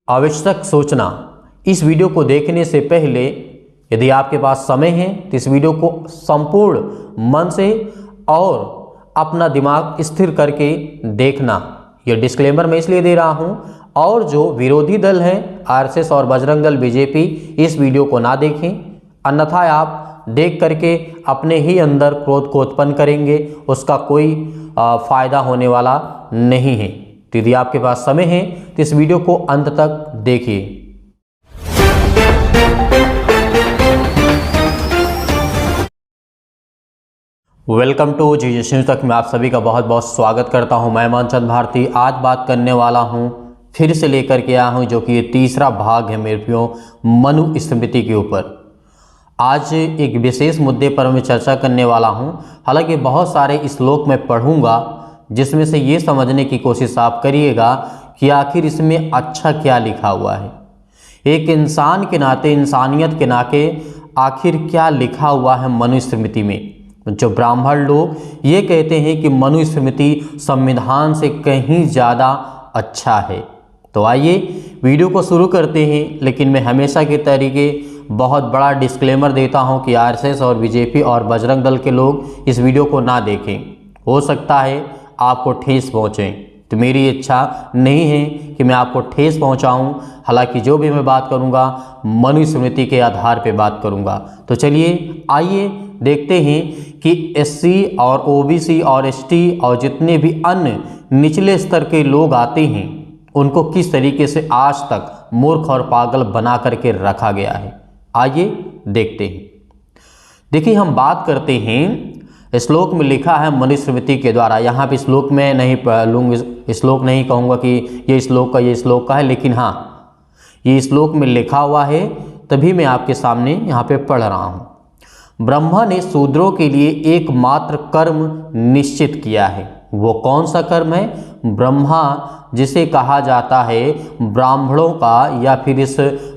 आवश्यक सोचना। इस वीडियो को देखने से पहले यदि आपके पास समय है तो इस वीडियो को संपूर्ण मन से और अपना दिमाग स्थिर करके देखना। यह डिस्क्लेमर मैं इसलिए दे रहा हूं, और जो विरोधी दल है आरएसएस और बजरंग दल बीजेपी इस वीडियो को ना देखें, अन्यथा आप देख करके अपने ही अंदर क्रोध को उत्पन्न करेंगे, उसका कोई फायदा होने वाला नहीं है। तो यदि आपके पास समय है तो इस वीडियो को अंत तक देखिए। वेलकम टू जी तक में आप सभी का बहुत बहुत स्वागत करता हूं। मैं मनचंद भारती आज बात करने वाला हूं, फिर से लेकर के आया हूं, जो कि ये तीसरा भाग है मेरे प्रियो मनु स्मृति के ऊपर। आज एक विशेष मुद्दे पर मैं चर्चा करने वाला हूं। हालांकि बहुत सारे श्लोक मैं पढ़ूंगा जिसमें से ये समझने की कोशिश आप करिएगा कि आखिर इसमें अच्छा क्या लिखा हुआ है। एक इंसान के नाते, इंसानियत के नाते आखिर क्या लिखा हुआ है मनुस्मृति में। जो ब्राह्मण लोग ये कहते हैं कि मनुस्मृति संविधान से कहीं ज़्यादा अच्छा है। तो आइए वीडियो को शुरू करते हैं, लेकिन मैं हमेशा के तरीके बहुत बड़ा डिस्क्लेमर देता हूं कि आरएसएस और बीजेपी और बजरंग दल के लोग इस वीडियो को ना देखें। हो सकता है आपको ठेस पहुँचे, तो मेरी इच्छा नहीं है कि मैं आपको ठेस पहुँचाऊँ। हालांकि जो भी मैं बात करूँगा मनुस्मृति के आधार पर बात करूँगा। तो चलिए आइए देखते हैं कि एससी और ओबीसी और एसटी और जितने भी अन्य निचले स्तर के लोग आते हैं उनको किस तरीके से आज तक मूर्ख और पागल बना करके रखा गया है। आइए देखते हैं। देखिए, हम बात करते हैं, श्लोक में लिखा है मनुस्मृति के द्वारा। यहाँ पे श्लोक में नहीं लूँगा, श्लोक नहीं कहूँगा कि ये श्लोक का है, लेकिन हाँ ये श्लोक में लिखा हुआ है, तभी मैं आपके सामने यहाँ पे पढ़ रहा हूँ। ब्रह्मा ने शूद्रों के लिए एकमात्र कर्म निश्चित किया है। वो कौन सा कर्म है? ब्रह्मा जिसे कहा जाता है ब्राह्मणों का, या फिर इस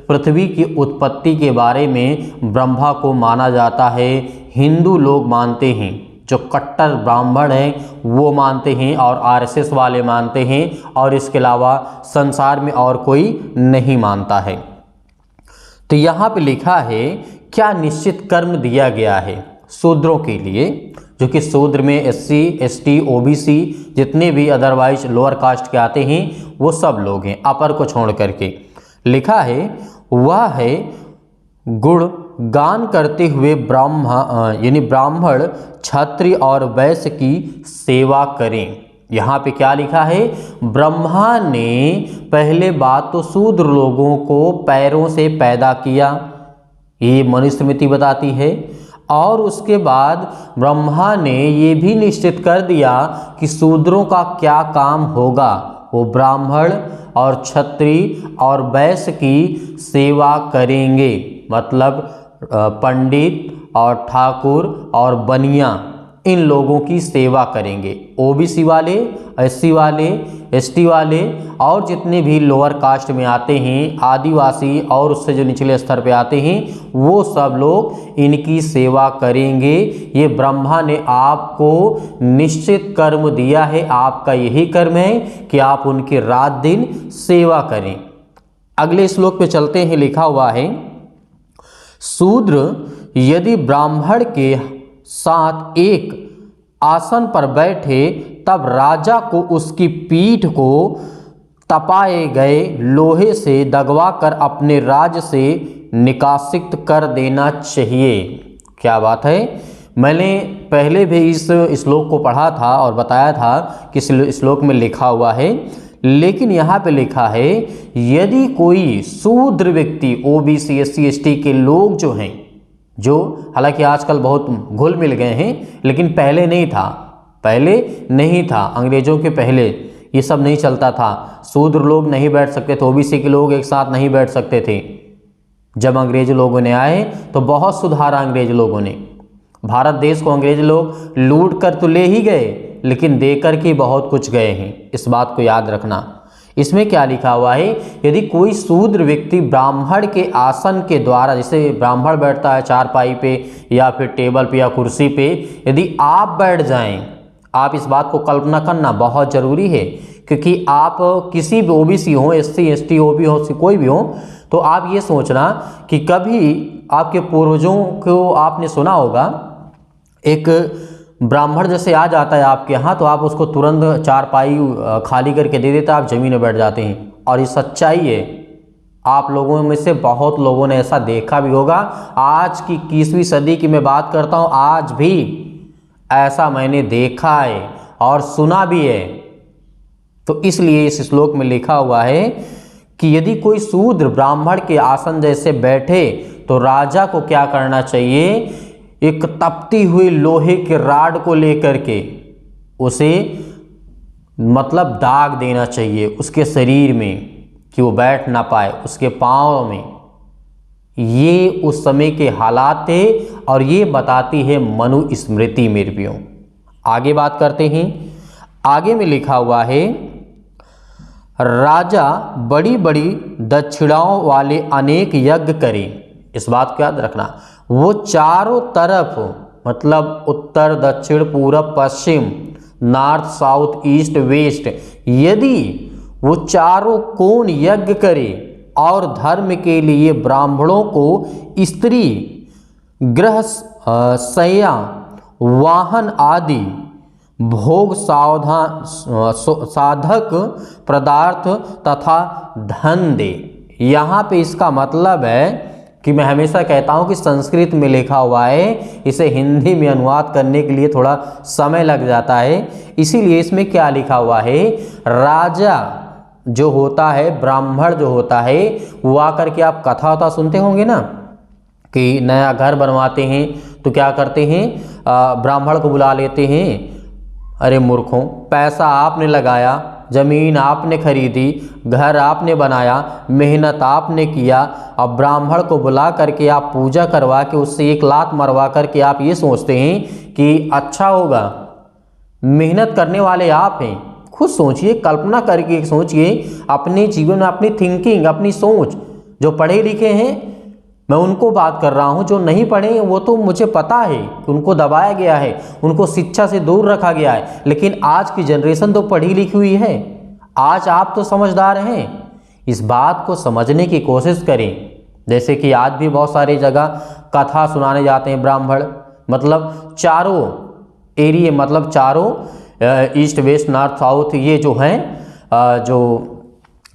पृथ्वी की उत्पत्ति के बारे में ब्रह्मा को माना जाता है। हिंदू लोग मानते हैं, जो कट्टर ब्राह्मण हैं वो मानते हैं, और आरएसएस वाले मानते हैं, और इसके अलावा संसार में और कोई नहीं मानता है। तो यहाँ पे लिखा है क्या निश्चित कर्म दिया गया है शूद्रों के लिए, जो कि शूद्र में एससी, एसटी, ओबीसी जितने भी अदरवाइज लोअर कास्ट के आते हैं वो सब लोग हैं, अपर को छोड़ करके। लिखा है वह है गुण गान करते हुए ब्राह्मण क्षत्रिय और वैश्य की सेवा करें। यहाँ पे क्या लिखा है? ब्रह्मा ने पहले बात तो शूद्र लोगों को पैरों से पैदा किया, ये मनुस्मृति बताती है, और उसके बाद ब्रह्मा ने ये भी निश्चित कर दिया कि शूद्रों का क्या काम होगा। वो ब्राह्मण और क्षत्रिय और वैश्य की सेवा करेंगे, मतलब पंडित और ठाकुर और बनिया इन लोगों की सेवा करेंगे। ओबीसी वाले, एससी वाले, एसटी वाले और जितने भी लोअर कास्ट में आते हैं, आदिवासी और उससे जो निचले स्तर पे आते हैं, वो सब लोग इनकी सेवा करेंगे। ये ब्रह्मा ने आपको निश्चित कर्म दिया है, आपका यही कर्म है कि आप उनकी रात दिन सेवा करें। अगले श्लोक पे चलते हैं। लिखा हुआ है शूद्र यदि ब्राह्मण के साथ एक आसन पर बैठे तब राजा को उसकी पीठ को तपाए गए लोहे से दगवा कर अपने राज्य से निकासित कर देना चाहिए। क्या बात है! मैंने पहले भी इस श्लोक को पढ़ा था और बताया था कि श्लोक में लिखा हुआ है, लेकिन यहाँ पे लिखा है यदि कोई शूद्र व्यक्ति, ओबीसी, एससी, एसटी के लोग जो हैं, जो हालांकि आजकल बहुत घुल मिल गए हैं, लेकिन पहले नहीं था, अंग्रेजों के पहले ये सब नहीं चलता था। शूद्र लोग नहीं बैठ सकते थे, ओबीसी के लोग एक साथ नहीं बैठ सकते थे। जब अंग्रेज लोगों ने आए तो बहुत सुधारा अंग्रेज लोगों ने। भारत देश को अंग्रेज लोग लूट कर तो ले ही गए, लेकिन देकर के बहुत कुछ गए हैं, इस बात को याद रखना। इसमें क्या लिखा हुआ है? यदि कोई शूद्र व्यक्ति ब्राह्मण के आसन के द्वारा, जैसे ब्राह्मण बैठता है चारपाई पे या फिर टेबल पे या कुर्सी पे, यदि आप बैठ जाएं, आप इस बात को कल्पना करना बहुत जरूरी है क्योंकि आप किसी भी ओबीसी हो, एससी एसटी ओबी हो, कोई भी हो, तो आप ये सोचना कि कभी आपके पूर्वजों को आपने सुना होगा, एक ब्राह्मण जैसे आ जाता है आपके यहाँ तो आप उसको तुरंत चारपाई खाली करके दे देते, आप ज़मीन में बैठ जाते हैं। और ये सच्चाई है, आप लोगों में से बहुत लोगों ने ऐसा देखा भी होगा। आज की 21वीं सदी की मैं बात करता हूँ, आज भी ऐसा मैंने देखा है और सुना भी है। तो इसलिए इस श्लोक में लिखा हुआ है कि यदि कोई शूद्र ब्राह्मण के आसन जैसे बैठे तो राजा को क्या करना चाहिए, एक तपती हुई लोहे के राड को लेकर के उसे मतलब दाग देना चाहिए उसके शरीर में कि वो बैठ ना पाए, उसके पाँव में। ये उस समय के हालात थे और ये बताती है मनुस्मृति मेरे प्रियो। आगे बात करते हैं। आगे में लिखा हुआ है, राजा बड़ी बड़ी दक्षिणाओं वाले अनेक यज्ञ करे। इस बात को याद रखना, वो चारों तरफ मतलब उत्तर दक्षिण पूरब पश्चिम, नॉर्थ साउथ ईस्ट वेस्ट, यदि वो चारों कोण यज्ञ करे और धर्म के लिए ब्राह्मणों को स्त्री गृह शय्या वाहन आदि भोग साधक पदार्थ तथा धन दे। यहाँ पे इसका मतलब है कि मैं हमेशा कहता हूँ कि संस्कृत में लिखा हुआ है, इसे हिंदी में अनुवाद करने के लिए थोड़ा समय लग जाता है। इसीलिए इसमें क्या लिखा हुआ है, राजा जो होता है, ब्राह्मण जो होता है, वो आकर के आप कथा वथा सुनते होंगे ना कि नया घर बनवाते हैं तो क्या करते हैं, ब्राह्मण को बुला लेते हैं। अरे मूर्खों, पैसा आपने लगाया, ज़मीन आपने खरीदी, घर आपने बनाया, मेहनत आपने किया, अब ब्राह्मण को बुला करके आप पूजा करवा के उससे एक लात मरवा करके आप ये सोचते हैं कि अच्छा होगा। मेहनत करने वाले आप हैं। खुद सोचिए, कल्पना करके सोचिए अपने जीवन में, अपनी थिंकिंग, अपनी सोच। जो पढ़े लिखे हैं मैं उनको बात कर रहा हूँ, जो नहीं पढ़े हैं वो तो मुझे पता है कि उनको दबाया गया है, उनको शिक्षा से दूर रखा गया है। लेकिन आज की जनरेशन तो पढ़ी लिखी हुई है। आज आप तो समझदार हैं, इस बात को समझने की कोशिश करें। जैसे कि आज भी बहुत सारी जगह कथा सुनाने जाते हैं ब्राह्मण, मतलब चारों एरिया, मतलब चारों ईस्ट वेस्ट नॉर्थ साउथ, ये जो हैं जो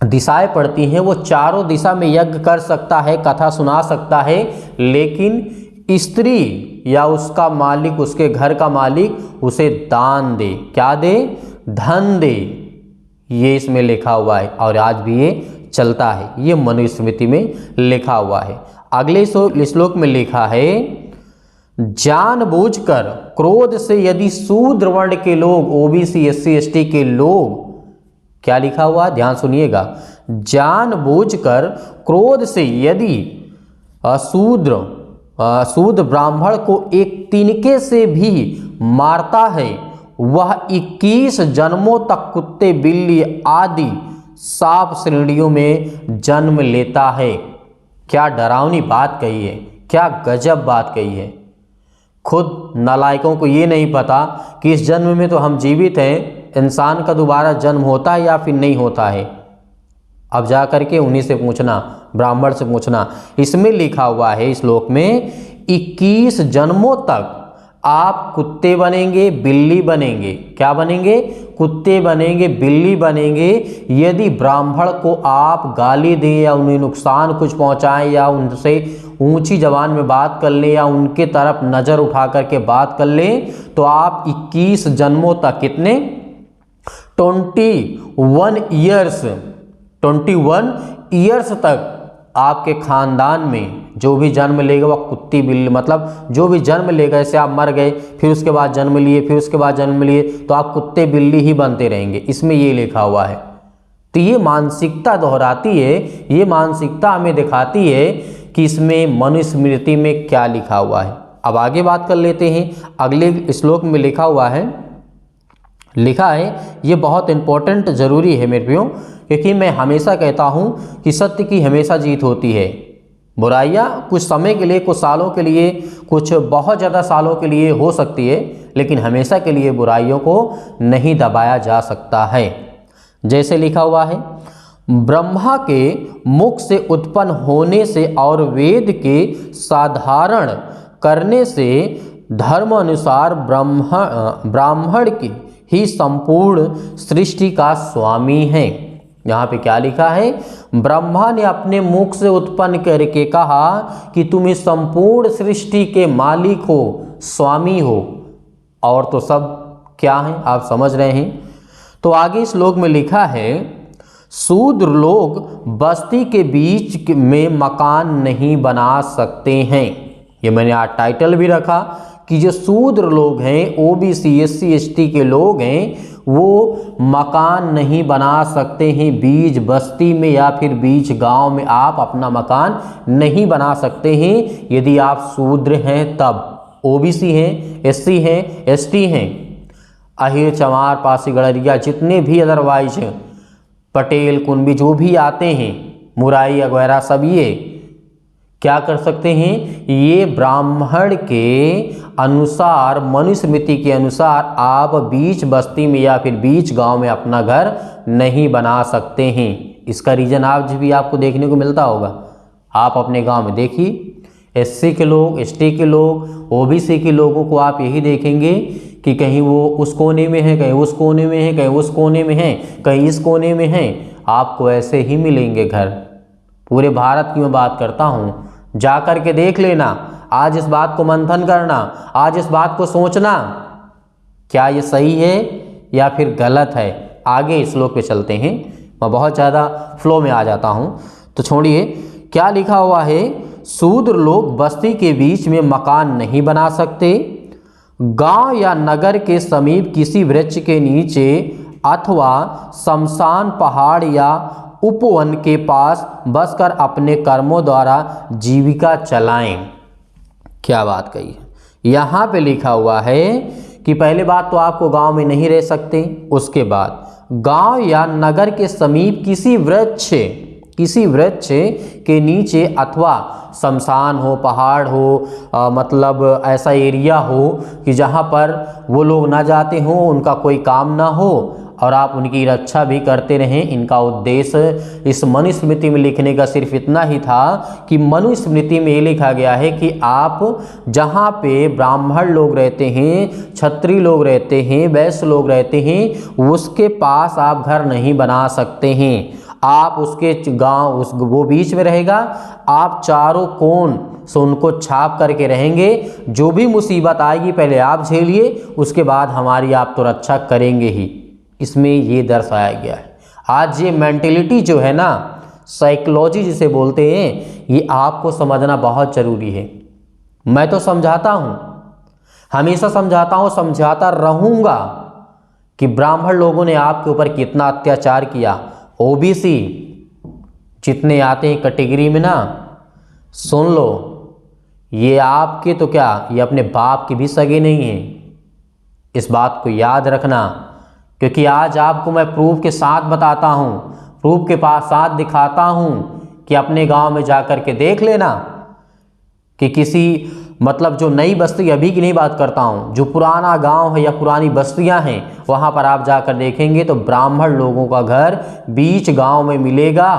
दिशाएं पड़ती हैं, वो चारों दिशा में यज्ञ कर सकता है, कथा सुना सकता है। लेकिन स्त्री या उसका मालिक, उसके घर का मालिक उसे दान दे। क्या दे? धन दे। ये इसमें लिखा हुआ है और आज भी ये चलता है। ये मनुस्मृति में लिखा हुआ है। अगले श्लोक में लिखा है, जानबूझकर क्रोध से यदि शूद्र वर्ण के लोग, ओबीसी एससी एसटी के लोग, क्या लिखा हुआ, ध्यान सुनिएगा, जानबूझकर क्रोध से यदि शूद्र ब्राह्मण को एक तिनके से भी मारता है, वह 21 जन्मों तक कुत्ते बिल्ली आदि सांप श्रेणियों में जन्म लेता है। क्या डरावनी बात कही है, क्या गजब बात कही है। खुद नालायकों को ये नहीं पता कि इस जन्म में तो हम जीवित हैं, इंसान का दोबारा जन्म होता है या फिर नहीं होता है। अब जा करके उन्हीं से पूछना, ब्राह्मण से पूछना। इसमें लिखा हुआ है श्लोक में, 21 जन्मों तक आप कुत्ते बनेंगे, बिल्ली बनेंगे। क्या बनेंगे? कुत्ते बनेंगे, बिल्ली बनेंगे, यदि ब्राह्मण को आप गाली दें या उन्हें नुकसान कुछ पहुंचाएं या उनसे ऊंची जबान में बात कर लें या उनके तरफ नज़र उठा करके बात कर लें, तो आप 21 जन्मों तक, कितने? 21 ईयर्स तक आपके खानदान में जो भी जन्म लेगा वह कुत्ती बिल्ली, मतलब जो भी जन्म लेगा, जैसे आप मर गए फिर उसके बाद जन्म लिए, फिर उसके बाद जन्म लिए, तो आप कुत्ते बिल्ली ही बनते रहेंगे। इसमें ये लिखा हुआ है। तो ये मानसिकता दोहराती है, ये मानसिकता हमें दिखाती है कि इसमें मनुस्मृति में क्या लिखा हुआ है। अब आगे बात कर लेते हैं। अगले श्लोक में लिखा हुआ है, ये बहुत इंपॉर्टेंट ज़रूरी है मेरे प्रियो, क्योंकि मैं हमेशा कहता हूँ कि सत्य की हमेशा जीत होती है। बुराइयाँ कुछ समय के लिए, कुछ सालों के लिए, कुछ बहुत ज़्यादा सालों के लिए हो सकती है, लेकिन हमेशा के लिए बुराइयों को नहीं दबाया जा सकता है। जैसे लिखा हुआ है, ब्रह्मा के मुख से उत्पन्न होने से और वेद के साधारण करने से धर्म अनुसार ब्राह्मण की ही संपूर्ण सृष्टि का स्वामी है। यहाँ पे क्या लिखा है, ब्रह्मा ने अपने मुख से उत्पन्न करके कहा कि तुम इस संपूर्ण सृष्टि के मालिक हो, स्वामी हो, और तो सब क्या है आप समझ रहे हैं। तो आगे श्लोक में लिखा है, शूद्र लोग बस्ती के बीच में मकान नहीं बना सकते हैं। ये मैंने आज टाइटल भी रखा कि जो शूद्र लोग हैं, ओबीसी एससी एसटी के लोग हैं, वो मकान नहीं बना सकते हैं बीच बस्ती में या फिर बीच गांव में आप अपना मकान नहीं बना सकते हैं यदि आप शूद्र हैं तब। ओबीसी हैं, एससी हैं, एसटी हैं, अहिर चमार पासी गड़रिया जितने भी अदरवाइज हैं, पटेल कुंबी जो भी आते हैं, मुराई वगैरह, सब ये क्या कर सकते हैं, ये ब्राह्मण के अनुसार, मनुस्मृति के अनुसार आप बीच बस्ती में या फिर बीच गांव में अपना घर नहीं बना सकते हैं। इसका रीज़न आज भी आपको देखने को मिलता होगा। आप अपने गांव में देखिए, एससी के लोग, एसटी के लोग, ओबीसी के लोगों को आप यही देखेंगे कि कहीं वो उस कोने में है, कहीं उस कोने में है, कहीं उस कोने में है, कहीं इस कोने में है। आपको ऐसे ही मिलेंगे घर। पूरे भारत की मैं बात करता हूँ, जा कर के देख लेना। आज इस बात को मंथन करना, आज इस बात को सोचना, क्या ये सही है या फिर गलत है। आगे श्लोक पे चलते हैं, मैं बहुत ज़्यादा फ्लो में आ जाता हूँ तो छोड़िए। क्या लिखा हुआ है, शूद्र लोग बस्ती के बीच में मकान नहीं बना सकते, गांव या नगर के समीप किसी वृक्ष के नीचे अथवा शमशान, पहाड़ या उपवन के पास बसकर अपने कर्मों द्वारा जीविका चलाएं। क्या बात कही है। यहाँ पे लिखा हुआ है कि पहले बात तो आपको गांव में नहीं रह सकते, उसके बाद गांव या नगर के समीप किसी वृक्ष के नीचे अथवा शमशान हो, पहाड़ हो, मतलब ऐसा एरिया हो कि जहाँ पर वो लोग ना जाते हों, उनका कोई काम ना हो और आप उनकी रक्षा भी करते रहें। इनका उद्देश्य इस मनुस्मृति में लिखने का सिर्फ इतना ही था कि मनुस्मृति में ये लिखा गया है कि आप जहाँ पे ब्राह्मण लोग रहते हैं, क्षत्रिय लोग रहते हैं, वैश्य लोग रहते हैं, उसके पास आप घर नहीं बना सकते हैं। आप उसके गांव वो बीच में रहेगा, आप चारों कोण से उनको छाप करके रहेंगे। जो भी मुसीबत आएगी पहले आप झेलिए, उसके बाद हमारी आप तो रक्षा करेंगे ही। इसमें ये दर्शाया गया है। आज ये मेंटेलिटी जो है ना, साइकोलॉजी जिसे बोलते हैं, ये आपको समझना बहुत ज़रूरी है। मैं तो समझाता हूँ, हमेशा समझाता हूँ, समझाता रहूँगा कि ब्राह्मण लोगों ने आपके ऊपर कितना अत्याचार किया। ओबीसी जितने आते हैं कैटेगरी में ना, सुन लो, ये आपके तो क्या, ये अपने बाप के भी सगे नहीं हैं। इस बात को याद रखना, क्योंकि आज आपको मैं प्रूफ के साथ बताता हूँ, प्रूफ के साथ दिखाता हूँ कि अपने गांव में जाकर के देख लेना कि किसी, मतलब जो नई बस्ती, अभी की नहीं बात करता हूँ, जो पुराना गांव है या पुरानी बस्तियां हैं, वहाँ पर आप जाकर देखेंगे तो ब्राह्मण लोगों का घर बीच गांव में मिलेगा।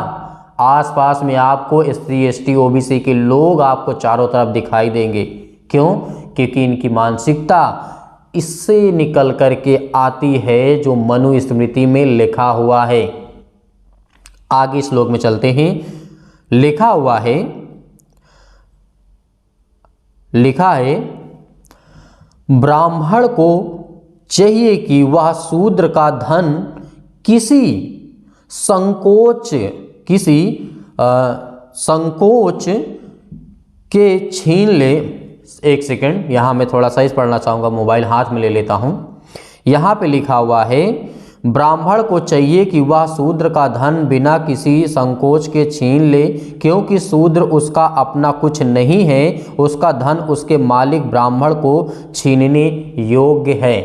आसपास में आपको एससी एसटी ओबीसी के लोग आपको चारों तरफ दिखाई देंगे। क्यों? क्योंकि इनकी मानसिकता इससे निकल करके आती है जो मनुस्मृति में लिखा हुआ है। आगे श्लोक में चलते हैं। लिखा है ब्राह्मण को चाहिए कि वह शूद्र का धन किसी संकोच के छीन ले। एक सेकंड, यहाँ मैं थोड़ा सा पढ़ना चाहूँगा, मोबाइल हाथ में ले लेता हूँ। यहाँ पे लिखा हुआ है, ब्राह्मण को चाहिए कि वह शूद्र का धन बिना किसी संकोच के छीन ले, क्योंकि शूद्र उसका अपना कुछ नहीं है, उसका धन उसके मालिक ब्राह्मण को छीनने योग्य है।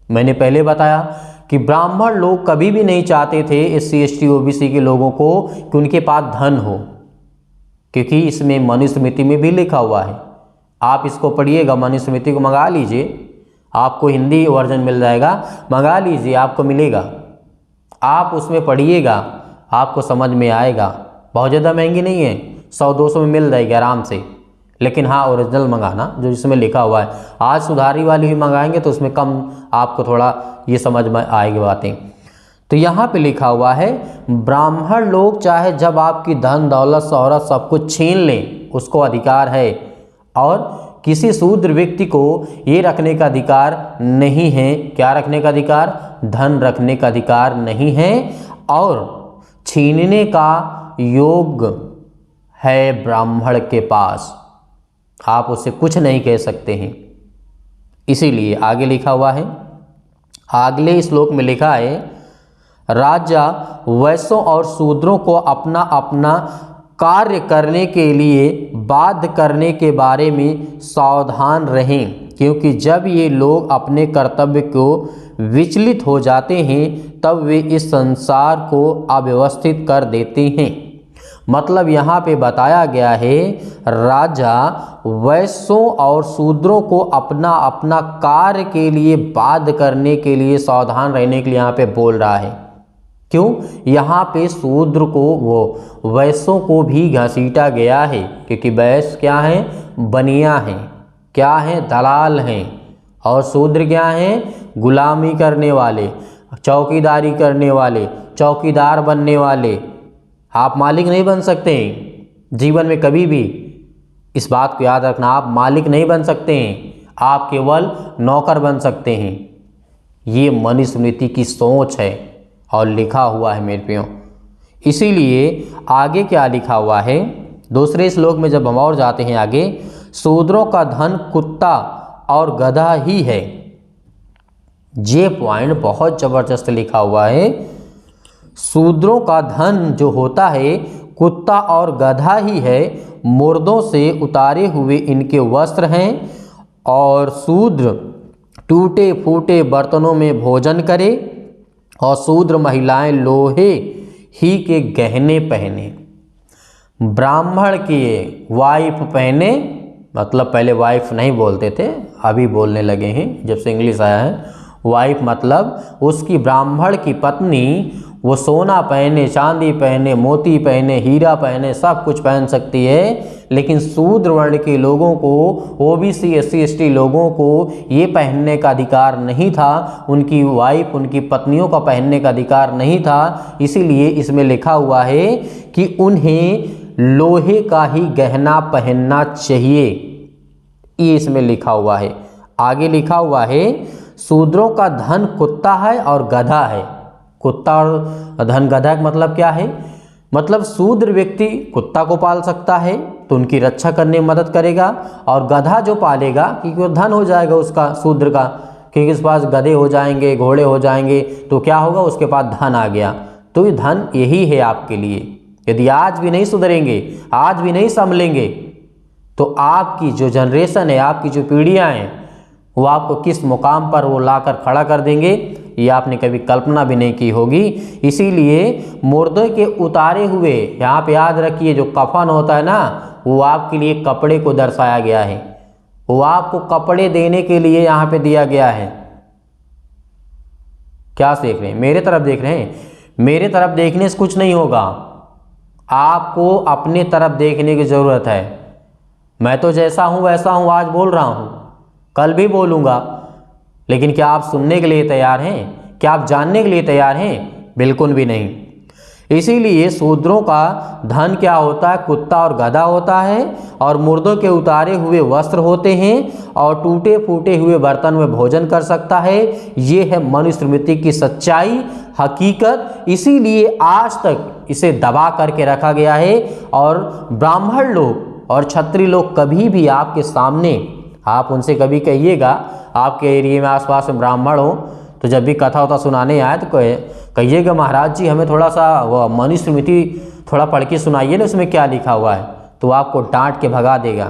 मैंने पहले बताया कि ब्राह्मण लोग कभी भी नहीं चाहते थे एससी एसटी ओबीसी के लोगों को कि उनके पास धन हो, क्योंकि इसमें मनुस्मृति में भी लिखा हुआ है। आप इसको पढ़िएगा, मनुस्मृति को मंगा लीजिए, आपको हिंदी वर्जन मिल जाएगा, मंगा लीजिए, आपको मिलेगा। आप उसमें पढ़िएगा, आपको समझ में आएगा। बहुत ज़्यादा महंगी नहीं है, 100-200 में मिल जाएगी आराम से। लेकिन हाँ, ओरिजिनल मंगाना जो इसमें लिखा हुआ है। आज सुधारी वाली भी मंगाएंगे तो उसमें कम आपको थोड़ा ये समझ में आएगी बातें। तो यहाँ पे लिखा हुआ है, ब्राह्मण लोग चाहे जब आपकी धन दौलत शोहरत सब कुछ छीन लें, उसको अधिकार है, और किसी शूद्र व्यक्ति को ये रखने का अधिकार नहीं है। क्या रखने का अधिकार? धन रखने का अधिकार नहीं है, और छीनने का योग है ब्राह्मण के पास। आप उससे कुछ नहीं कह सकते हैं। इसीलिए आगे लिखा हुआ है, अगले श्लोक में लिखा है, राजा वैश्यों और शूद्रों को अपना अपना कार्य करने के लिए बाध्य करने के बारे में सावधान रहें, क्योंकि जब ये लोग अपने कर्तव्य को विचलित हो जाते हैं तब वे इस संसार को अव्यवस्थित कर देते हैं। मतलब यहाँ पे बताया गया है, राजा वैश्यों और शूद्रों को अपना अपना कार्य के लिए बाध्य करने के लिए सावधान रहने के लिए यहाँ पे बोल रहा है। क्यों? यहाँ पे शूद्र को, वो वैश्यों को भी घसीटा गया है, क्योंकि वैश्य क्या हैं? बनिया हैं। क्या हैं? दलाल हैं। और शूद्र क्या हैं? गुलामी करने वाले, चौकीदारी करने वाले, चौकीदार बनने वाले। आप मालिक नहीं बन सकते हैं जीवन में कभी भी। इस बात को याद रखना, आप मालिक नहीं बन सकते हैं, आप केवल नौकर बन सकते हैं। ये मनुस्मृति की सोच है और लिखा हुआ है मेरे प्रियो। इसीलिए आगे क्या लिखा हुआ है, दूसरे श्लोक में जब हम और जाते हैं आगे, शूद्रों का धन कुत्ता और गधा ही है। ये पॉइंट बहुत जबरदस्त लिखा हुआ है। शूद्रों का धन जो होता है कुत्ता और गधा ही है, मुर्दों से उतारे हुए इनके वस्त्र हैं, और शूद्र टूटे फूटे बर्तनों में भोजन करे, और शूद्र महिलाएं लोहे ही के गहने पहने। ब्राह्मण की वाइफ पहने, मतलब पहले वाइफ नहीं बोलते थे, अभी बोलने लगे हैं जब से इंग्लिश आया है। वाइफ मतलब उसकी, ब्राह्मण की पत्नी, वो सोना पहने, चांदी पहने, मोती पहने, हीरा पहने, सब कुछ पहन सकती है। लेकिन शूद्र वर्ण के लोगों को, ओबीसी SC ST लोगों को ये पहनने का अधिकार नहीं था। उनकी वाइफ, उनकी पत्नियों का पहनने का अधिकार नहीं था। इसीलिए इसमें लिखा हुआ है कि उन्हें लोहे का ही गहना पहनना चाहिए। ये इसमें लिखा हुआ है। आगे लिखा हुआ है, शूद्रों का धन कुत्ता है और गधा है। कुत्ता और धन गधा का मतलब क्या है? मतलब शूद्र व्यक्ति कुत्ता को पाल सकता है तो उनकी रक्षा करने में मदद करेगा, और गधा जो पालेगा क्योंकि वो धन हो जाएगा उसका, शूद्र का, क्योंकि उसके पास गधे हो जाएंगे, घोड़े हो जाएंगे, तो क्या होगा? उसके पास धन आ गया। तो ये धन यही है आपके लिए। यदि आज भी नहीं सुधरेंगे, आज भी नहीं संभलेंगे, तो आपकी जो जनरेशन है, आपकी जो पीढ़ियाँ हैं, वो आपको किस मुकाम पर वो लाकर खड़ा कर देंगे, ये आपने कभी कल्पना भी नहीं की होगी। इसीलिए मुर्दों के उतारे हुए, यहाँ पे याद रखिए, जो कफन होता है ना, वो आपके लिए कपड़े को दर्शाया गया है। वो आपको कपड़े देने के लिए यहाँ पे दिया गया है। क्या देख रहे हैं? मेरे तरफ देख रहे हैं? मेरे तरफ देखने से कुछ नहीं होगा, आपको अपने तरफ देखने की ज़रूरत है। मैं तो जैसा हूँ वैसा हूँ, आज बोल रहा हूँ, कल भी बोलूँगा। लेकिन क्या आप सुनने के लिए तैयार हैं? क्या आप जानने के लिए तैयार हैं? बिल्कुल भी नहीं। इसीलिए शूद्रों का धन क्या होता है? कुत्ता और गधा होता है, और मुर्दों के उतारे हुए वस्त्र होते हैं, और टूटे फूटे हुए बर्तन में भोजन कर सकता है। ये है मनुस्मृति की सच्चाई, हकीकत। इसीलिए आज तक इसे दबा करके रखा गया है। और ब्राह्मण लोग और क्षत्रिय लोग कभी भी आपके सामने, आप उनसे कभी कहिएगा, आपके एरिया में आसपास में ब्राह्मण हो, तो जब भी कथा वथा सुनाने आए तो कहिएगा, महाराज जी हमें थोड़ा सा वो मनुस्मृति थोड़ा पढ़ के सुनाइए ना, उसमें क्या लिखा हुआ है। तो आपको डांट के भगा देगा,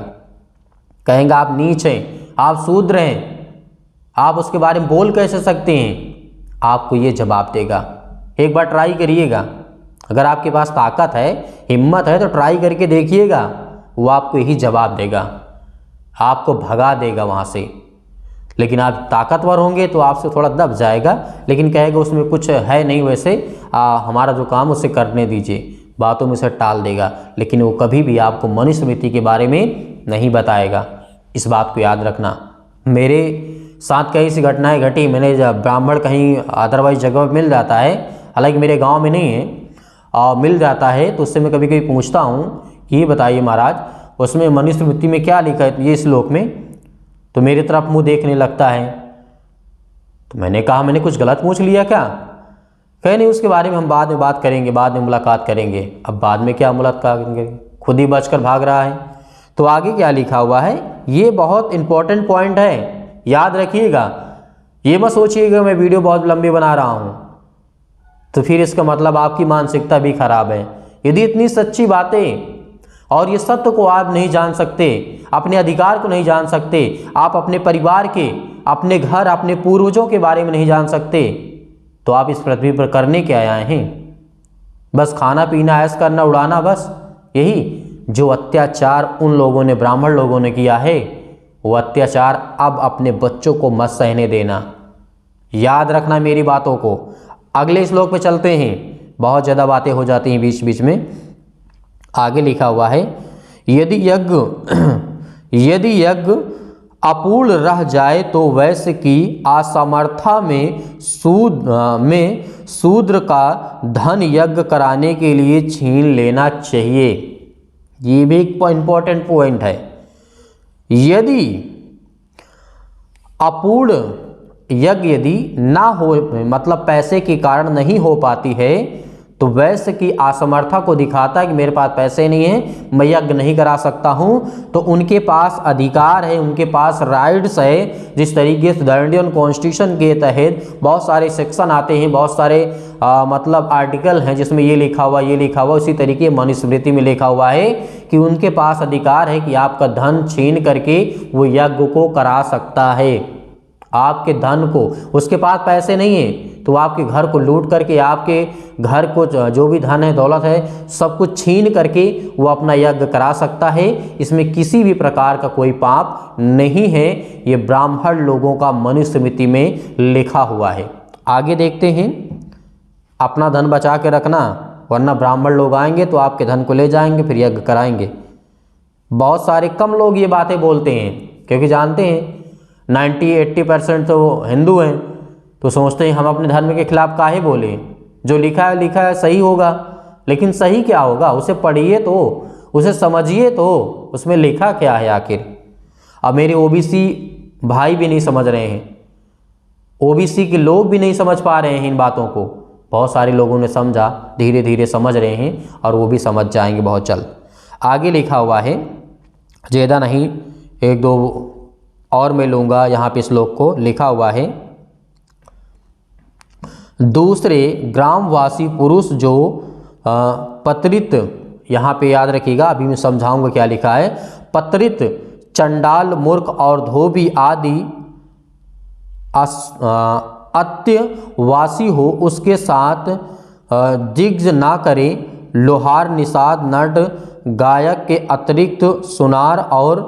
कहेंगे आप नीच हैं, आप शूद्र हैं, आप उसके बारे में बोल कैसे सकते हैं। आपको ये जवाब देगा। एक बार ट्राई करिएगा, अगर आपके पास ताकत है, हिम्मत है, तो ट्राई करके देखिएगा, वो आपको यही जवाब देगा, आपको भगा देगा वहाँ से। लेकिन आप ताकतवर होंगे तो आपसे थोड़ा दब जाएगा, लेकिन कहेगा उसमें कुछ है नहीं वैसे, हमारा जो काम उसे करने दीजिए, बातों में से टाल देगा, लेकिन वो कभी भी आपको मनुस्मृति के बारे में नहीं बताएगा। इस बात को याद रखना। मेरे साथ कई सी घटनाएं घटी, मैंने जब ब्राह्मण कहीं अदरवाइज जगह मिल जाता है, हालांकि मेरे गांव में नहीं है, मिल जाता है तो उससे मैं कभी कभी पूछता हूँ कि ये बताइए महाराज उसमें मनुस्मृति में क्या लिखा है ये श्लोक में, तो मेरी तरफ मुंह देखने लगता है। तो मैंने कहा मैंने कुछ गलत पूछ लिया क्या? कहे नहीं, उसके बारे में हम बाद में बात करेंगे, बाद में मुलाकात करेंगे। अब बाद में क्या मुलाकात करेंगे, खुद ही बचकर भाग रहा है। तो आगे क्या लिखा हुआ है, ये बहुत इंपॉर्टेंट पॉइंट है, याद रखिएगा। ये मत सोचिएगा मैं वीडियो बहुत लंबी बना रहा हूँ तो फिर इसका मतलब आपकी मानसिकता भी खराब है। यदि इतनी सच्ची बातें और ये सत्य को आप नहीं जान सकते, अपने अधिकार को नहीं जान सकते, आप अपने परिवार के, अपने घर, अपने पूर्वजों के बारे में नहीं जान सकते, तो आप इस पृथ्वी पर करने क्या आए हैं? बस खाना पीना ऐश करना, उड़ाना, बस यही। जो अत्याचार उन लोगों ने, ब्राह्मण लोगों ने किया है, वो अत्याचार अब अपने बच्चों को मत सहने देना। याद रखना मेरी बातों को। अगले श्लोक पे चलते हैं, बहुत ज़्यादा बातें हो जाती हैं बीच बीच में। आगे लिखा हुआ है, यदि यज्ञ अपूर्ण रह जाए तो वैश्य की असमर्था में शूद्र का धन यज्ञ कराने के लिए छीन लेना चाहिए। ये भी एक इंपॉर्टेंट पॉइंट है। यदि अपूर्ण यज्ञ यदि ना हो, मतलब पैसे के कारण नहीं हो पाती है, तो वैश्य की असमर्था को दिखाता है कि मेरे पास पैसे नहीं है, मैं यज्ञ नहीं करा सकता हूं। तो उनके पास अधिकार है, उनके पास राइट्स है। जिस तरीके से द इंडियन कॉन्स्टिट्यूशन के तहत बहुत सारे सेक्शन आते हैं, बहुत सारे मतलब आर्टिकल हैं जिसमें ये लिखा हुआ, ये लिखा हुआ, उसी तरीके मनुस्मृति में लिखा हुआ है कि उनके पास अधिकार है कि आपका धन छीन करके वो यज्ञ को करा सकता है। आपके धन को, उसके पास पैसे नहीं है तो आपके घर को लूट करके, आपके घर को जो भी धन है, दौलत है, सब कुछ छीन करके वो अपना यज्ञ करा सकता है। इसमें किसी भी प्रकार का कोई पाप नहीं है। ये ब्राह्मण लोगों का मनुस्मृति में लिखा हुआ है। आगे देखते हैं। अपना धन बचा के रखना, वरना ब्राह्मण लोग आएंगे तो आपके धन को ले जाएंगे, फिर यज्ञ कराएंगे। बहुत सारे कम लोग ये बातें बोलते हैं क्योंकि जानते हैं 90-80% तो हिंदू हैं, तो सोचते हैं हम अपने धर्म के खिलाफ काहे बोले, जो लिखा है सही होगा। लेकिन सही क्या होगा, उसे पढ़िए तो, उसे समझिए तो, उसमें लिखा क्या है आखिर। अब मेरे ओबीसी भाई भी नहीं समझ रहे हैं, ओबीसी के लोग भी नहीं समझ पा रहे हैं इन बातों को। बहुत सारे लोगों ने समझा, धीरे धीरे समझ रहे हैं और वो भी समझ जाएंगे बहुत जल्द। आगे लिखा हुआ है, ज़्यादा नहीं, एक दो और मैं लूँगा। यहाँ पे श्लोक को लिखा हुआ है, दूसरे ग्रामवासी पुरुष जो पत्रित, यहाँ पे याद रखिएगा, अभी मैं समझाऊंगा क्या लिखा है। पत्रित, चंडाल, मूर्ख और धोबी आदि अत्यवासी हो, उसके साथ जिग्ज ना करे। लोहार, निषाद, नट, गायक के अतिरिक्त सुनार और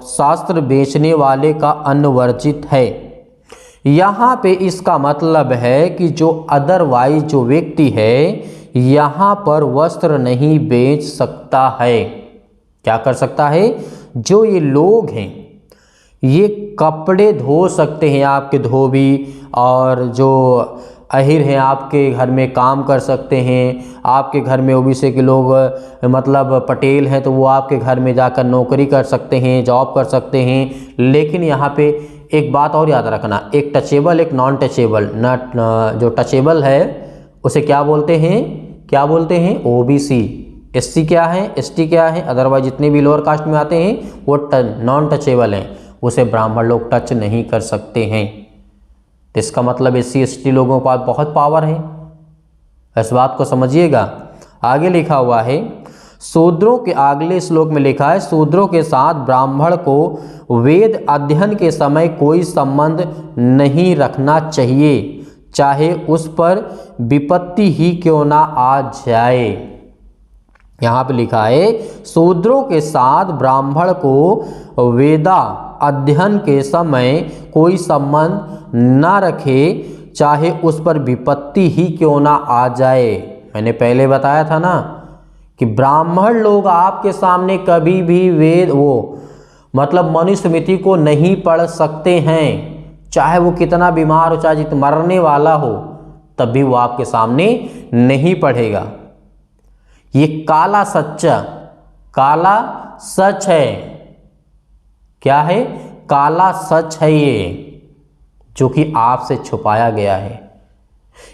शास्त्र बेचने वाले का अन्न वर्जित है। यहाँ पे इसका मतलब है कि जो अदरवाइज जो व्यक्ति है यहाँ पर वस्त्र नहीं बेच सकता है। क्या कर सकता है? जो ये लोग हैं ये कपड़े धो सकते हैं, आपके धोबी, और जो अहिर हैं आपके घर में काम कर सकते हैं। आपके घर में ओबीसी के लोग मतलब पटेल हैं तो वो आपके घर में जाकर नौकरी कर सकते हैं, जॉब कर सकते हैं। लेकिन यहाँ पे एक बात और याद रखना, एक टचेबल, एक नॉन टचेबल। जो टचेबल है उसे क्या बोलते हैं? क्या बोलते हैं? ओबीसी। एससी क्या है? एसटी क्या है? अदरवाइज जितने भी लोअर कास्ट में आते हैं वो नॉन टचेबल हैं, उसे ब्राह्मण लोग टच नहीं कर सकते हैं। तो इसका मतलब एससी एसटी लोगों के पास बहुत पावर है, इस बात को समझिएगा। आगे लिखा हुआ है, शूद्रों के, अगले श्लोक में लिखा है, शूद्रों के साथ ब्राह्मण को वेद अध्ययन के समय कोई संबंध नहीं रखना चाहिए, चाहे उस पर विपत्ति ही क्यों ना आ जाए। यहाँ पे लिखा है, शूद्रों के साथ ब्राह्मण को अध्ययन के समय कोई संबंध न रखे, चाहे उस पर विपत्ति ही क्यों ना आ जाए। मैंने पहले बताया था ना कि ब्राह्मण लोग आपके सामने कभी भी वेद मतलब मनुस्मृति को नहीं पढ़ सकते हैं, चाहे वो कितना बीमार हो, चाहे जितना मरने वाला हो, तब भी वो आपके सामने नहीं पढ़ेगा। ये काला सच है। क्या है? काला सच है ये, जो कि आपसे छुपाया गया है।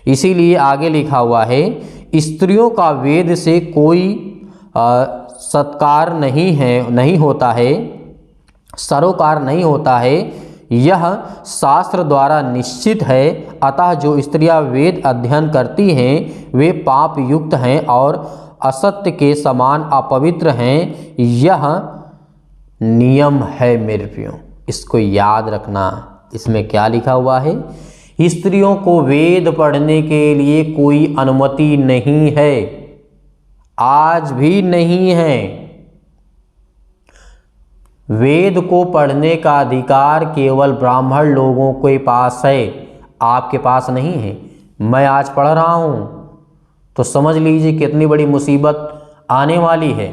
इसीलिए आगे लिखा हुआ है, स्त्रियों का वेद से कोई सत्कार नहीं होता है, सरोकार नहीं होता है, यह शास्त्र द्वारा निश्चित है। अतः जो स्त्रियां वेद अध्ययन करती हैं वे पाप युक्त हैं और असत्य के समान अपवित्र हैं। यह नियम है मेरे प्रियो, इसको याद रखना। इसमें क्या लिखा हुआ है? स्त्रियों को वेद पढ़ने के लिए कोई अनुमति नहीं है, आज भी नहीं है। वेद को पढ़ने का अधिकार केवल ब्राह्मण लोगों के पास है, आपके पास नहीं है। मैं आज पढ़ रहा हूं तो समझ लीजिए कितनी बड़ी मुसीबत आने वाली है।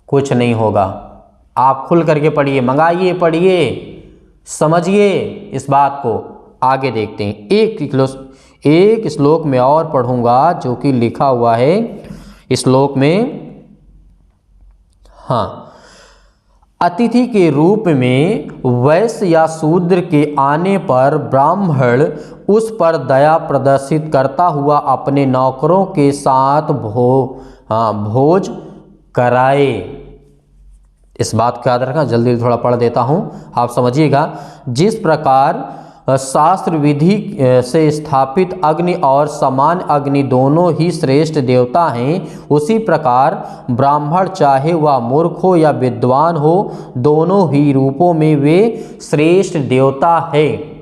कुछ नहीं होगा, आप खुल करके पढ़िए, मंगाइए, पढ़िए, समझिए इस बात को। आगे देखते हैं, एक श्लोक में और पढ़ूंगा जो कि लिखा हुआ है इस श्लोक में। हाँ, अतिथि के रूप में वैश्य या शूद्र के आने पर ब्राह्मण उस पर दया प्रदर्शित करता हुआ अपने नौकरों के साथ भोज कराए। इस बात का याद रखना। जल्दी थोड़ा पढ़ देता हूँ, आप समझिएगा। जिस प्रकार शास्त्र विधि से स्थापित अग्नि और समान अग्नि दोनों ही श्रेष्ठ देवता हैं, उसी प्रकार ब्राह्मण चाहे वह मूर्ख हो या विद्वान हो, दोनों ही रूपों में वे श्रेष्ठ देवता है।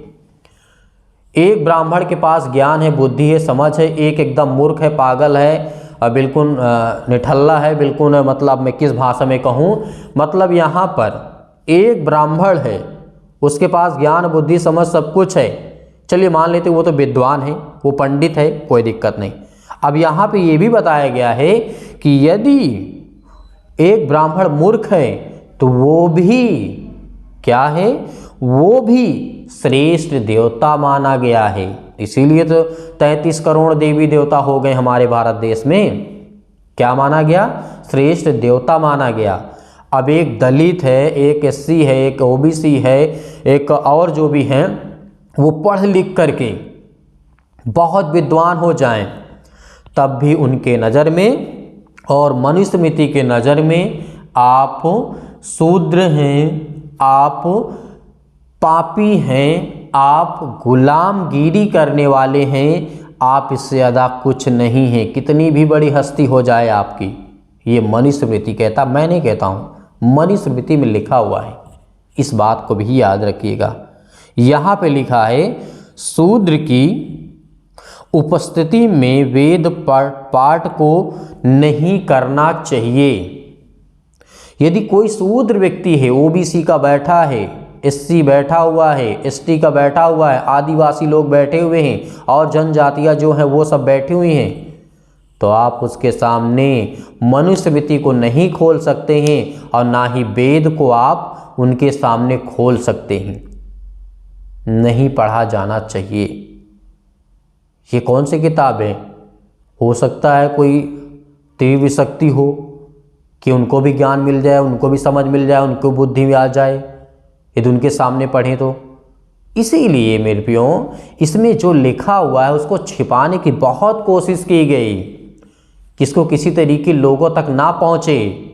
एक ब्राह्मण के पास ज्ञान है, बुद्धि है, समझ है, एक एकदम मूर्ख है, पागल है, बिल्कुल निठल्ला है, बिल्कुल मतलब मैं किस भाषा में कहूँ, मतलब यहाँ पर एक ब्राह्मण है, उसके पास ज्ञान, बुद्धि, समझ सब कुछ है। चलिए मान लेते वो तो विद्वान है, वो पंडित है, कोई दिक्कत नहीं। अब यहाँ पे ये भी बताया गया है कि यदि एक ब्राह्मण मूर्ख है तो वो भी क्या है? वो भी श्रेष्ठ देवता माना गया है। इसीलिए तो 33 करोड़ देवी देवता हो गए हमारे भारत देश में। क्या माना गया? श्रेष्ठ देवता माना गया। अब एक दलित है, एक SC है, एक OBC है, एक और जो भी हैं, वो पढ़ लिख करके बहुत विद्वान हो जाएं, तब भी उनके नज़र में और मनुस्मृति के नज़र में आप शूद्र हैं, आप पापी हैं, आप गुलामगिरी करने वाले हैं, आप इससे ज़्यादा कुछ नहीं हैं, कितनी भी बड़ी हस्ती हो जाए आपकी। ये मनुस्मृति कहता, मैं नहीं कहता हूँ, मनुस्मृति में लिखा हुआ है। इस बात को भी याद रखिएगा। यहाँ पे लिखा है, शूद्र की उपस्थिति में वेद पाठ को नहीं करना चाहिए। यदि कोई शूद्र व्यक्ति है, OBC का बैठा है, SC बैठा हुआ है, ST का बैठा हुआ है, आदिवासी लोग बैठे हुए हैं और जनजातियाँ जो हैं वो सब बैठी हुई हैं, तो आप उसके सामने मनुस्मृति को नहीं खोल सकते हैं और ना ही वेद को आप उनके सामने खोल सकते हैं। नहीं पढ़ा जाना चाहिए। ये कौन सी किताब है? हो सकता है कोई तीव्र शक्ति हो कि उनको भी ज्ञान मिल जाए, उनको भी समझ मिल जाए, उनको बुद्धि में आ जाए, यदि उनके सामने पढ़ें तो। इसीलिए मेरे प्रियो, इसमें जो लिखा हुआ है उसको छिपाने की बहुत कोशिश की गई, किसको किसी तरीके लोगों तक ना पहुँचे।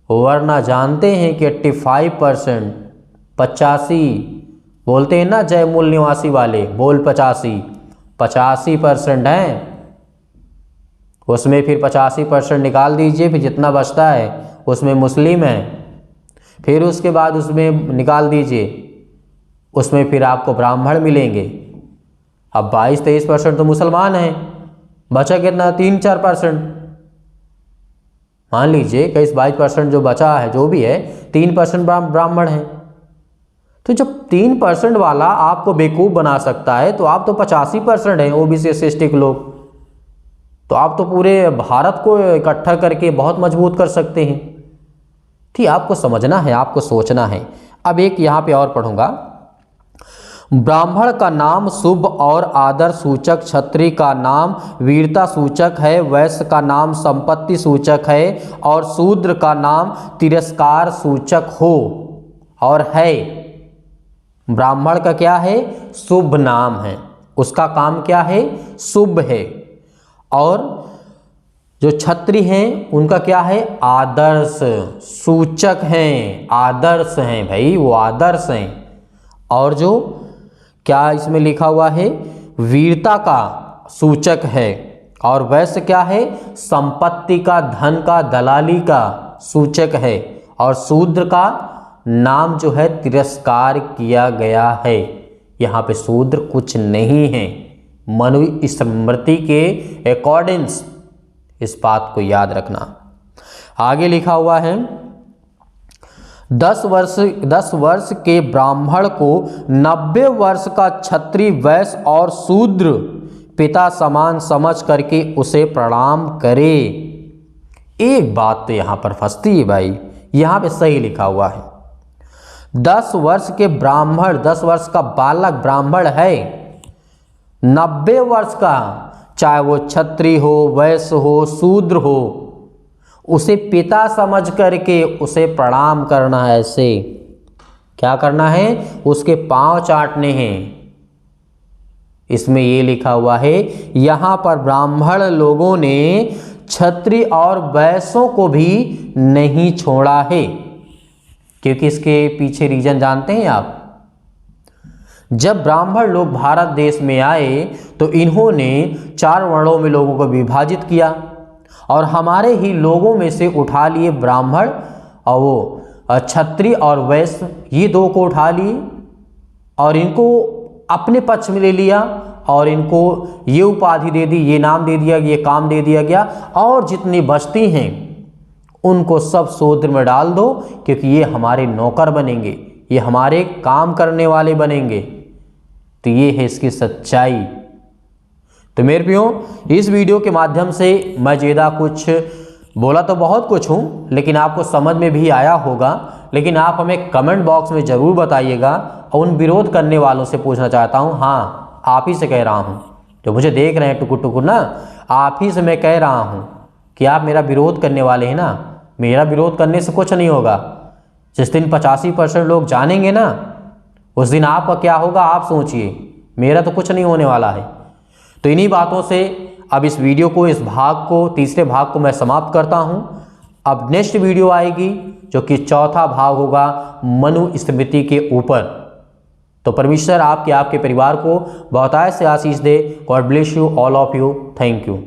वरना जानते हैं कि 85% 85 बोलते हैं ना, जय मूल निवासी वाले बोल 85% हैं, उसमें फिर 85% निकाल दीजिए, फिर जितना बचता है उसमें मुस्लिम हैं, फिर उसके बाद उसमें निकाल दीजिए, उसमें फिर आपको ब्राह्मण मिलेंगे। अब 22-23% तो मुसलमान हैं, बचा कितना? 3-4%। मान लीजिए कि इस 22% जो बचा है, जो भी है, 3% ब्राह्मण हैं। तो जब 3% वाला आपको बेवकूफ़ बना सकता है तो आप तो 85% हैं ओबीसी एससी के लोग, तो आप तो पूरे भारत को इकट्ठा करके बहुत मजबूत कर सकते हैं। ठीक, आपको समझना है, आपको सोचना है। अब एक यहाँ पे और पढ़ूंगा, ब्राह्मण का नाम शुभ और आदर सूचक, क्षत्रिय का नाम वीरता सूचक है, वैश्य का नाम संपत्ति सूचक है और शूद्र का नाम तिरस्कार सूचक हो और है। ब्राह्मण का क्या है? शुभ नाम है, उसका काम क्या है? शुभ है। और जो क्षत्रिय हैं उनका क्या है? आदर्श सूचक हैं, आदर्श हैं भाई, वो आदर्श हैं। और जो क्या इसमें लिखा हुआ है? वीरता का सूचक है। और वैश्य क्या है? संपत्ति का, धन का, दलाली का सूचक है। और शूद्र का नाम जो है तिरस्कार किया गया है। यहाँ पे शूद्र कुछ नहीं है। मनु स्मृति के अकॉर्डिंग्स इस बात को याद रखना। आगे लिखा हुआ है 10 वर्ष के ब्राह्मण को 90 वर्ष का क्षत्रिय, वैश्य और शूद्र पिता समान समझ करके उसे प्रणाम करे। एक बात तो यहाँ पर फंसती है भाई, यहाँ पे सही लिखा हुआ है 10 वर्ष के ब्राह्मण, 10 वर्ष का बालक ब्राह्मण है, 90 वर्ष का, चाहे वो क्षत्रिय हो, वैश्य हो, शूद्र हो, उसे पिता समझ करके उसे प्रणाम करना है। ऐसे क्या करना है? उसके पांव चाटने हैं। इसमें ये लिखा हुआ है, यहाँ पर ब्राह्मण लोगों ने क्षत्रिय और वैश्यों को भी नहीं छोड़ा है। क्योंकि इसके पीछे रीजन जानते हैं आप? जब ब्राह्मण लोग भारत देश में आए तो इन्होंने 4 वर्णों में लोगों को विभाजित किया और हमारे ही लोगों में से उठा लिए ब्राह्मण और वो क्षत्रिय और वैश्य, ये 2 को उठा लिए और इनको अपने पक्ष में ले लिया और इनको ये उपाधि दे दी, ये नाम दे दिया, ये काम दे दिया गया। और जितनी बस्ती हैं उनको सब शूद्र में डाल दो, क्योंकि ये हमारे नौकर बनेंगे, ये हमारे काम करने वाले बनेंगे। तो ये है इसकी सच्चाई। तो मेरे प्रियो, इस वीडियो के माध्यम से मैं ज़्यादा कुछ बोला तो बहुत कुछ हूँ, लेकिन आपको समझ में भी आया होगा। लेकिन आप हमें कमेंट बॉक्स में ज़रूर बताइएगा। और उन विरोध करने वालों से पूछना चाहता हूँ, हाँ आप ही से कह रहा हूँ, जो मुझे देख रहे हैं टुकुर टुकुर ना, आप ही से मैं कह रहा हूँ कि आप मेरा विरोध करने वाले हैं ना। मेरा विरोध करने से कुछ नहीं होगा। जिस दिन 85% लोग जानेंगे ना, उस दिन आपका क्या होगा आप सोचिए। मेरा तो कुछ नहीं होने वाला है। तो इन्हीं बातों से अब इस वीडियो को, इस भाग को, तीसरे भाग को मैं समाप्त करता हूं। अब नेक्स्ट वीडियो आएगी जो कि चौथा भाग होगा मनु स्मृति के ऊपर। तो परमेश्वर आपके परिवार को बहुतायत से आशीष दे। God bless you all of you. Thank you.